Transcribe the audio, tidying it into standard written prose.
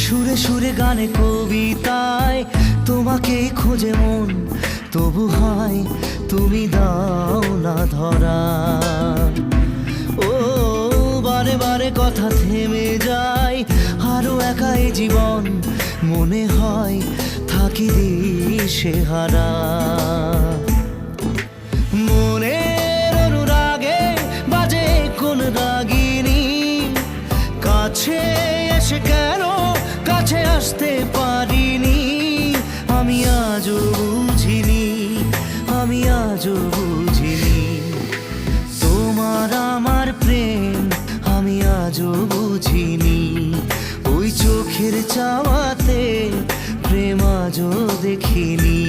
সুরে সুরে গানে কবিতায় তোমাকেই খোঁজে মন, তবু হয় তুমি দাও না ধরা। ও বারে বারে কথা থেমে যায়, আরো একাই জীবন মনে হয় থাকি দিশেহারা। মনের অনুরাগে বাজে কোন রাগিনী, কাছে এসে কেন কাছে আসতে পারিনি। আমি আজও বুঝিনি, আমি আজও বুঝিনি তোমার আমার প্রেম, আমি আজও বুঝিনি। ওই চোখের চাওয়াতে প্রেম আজও দেখিনি।